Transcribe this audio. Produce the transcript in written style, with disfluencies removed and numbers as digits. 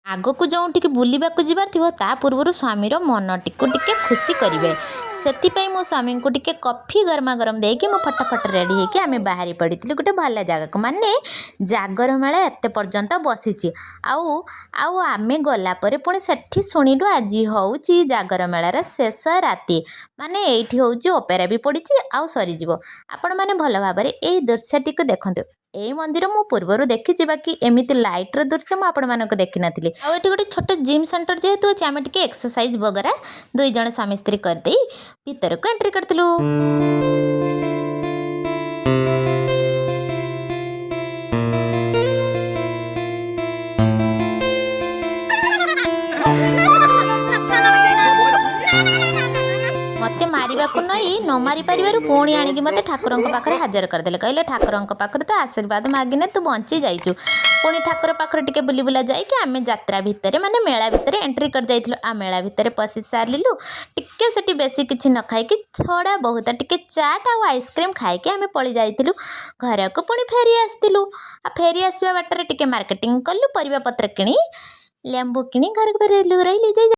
आगक जो बुलवाक जबार थी ता पूर्व स्वामीर मन टिके खुशी करेंगे से मो स्वामी को टिके कॉफी गरमा गरम देकी मो फटाफट रेडी होके आम बाहरी पड़ी गोटे भल जगह को माने जागर मेला एत पर्यंत बसी आम गलापर पुणी से शुणिलु आज हूँ जागर मेलार शेष राति माने ये हूँ ओपेरा भी पड़ी आउ सरीज आपण मैंने भल भाव ये दृश्यटी को देखते यही मंदिर मु पूर्वर देखी बाकी एमती लाइट्र दृश्य मुझे देखी नी आउ गोटे छोट जिम सेंटर जेहेतु अच्छे आम टे एक्सरसाइज वगैरह दुई जन स्वामी स्त्री करदे भीतर को एंट्री करथिलु। मत मारिबाकु नई न मारी पारिबारु पुणी आनिकी मते ठाकुरंक पाखरे हाजर करदेले कहले ठाकुरंक पाखरे तो आशीर्वाद मागिने तू बंची जाइचु पुणी ठाकुर पाखरे टिके बुली बुला जाइके आमे यात्रा भितरे माने मेला भितरे एंट्री कर जाइथिलु आ मेला भितरे पसि सारलिलु टिके सेठी बेसी किछि न खाइके थोड़ा बहुत टिके चाट आ आइसक्रीम खाइके आमे पळि जाइथिलु घर को पुणी फेरी आस्तिलु आ फेरी आसबा बाटरे टिके मार्केटिंग कलु परिबा पत्र किनी लेंबू किनी घर को फेरिलु रहिली जाई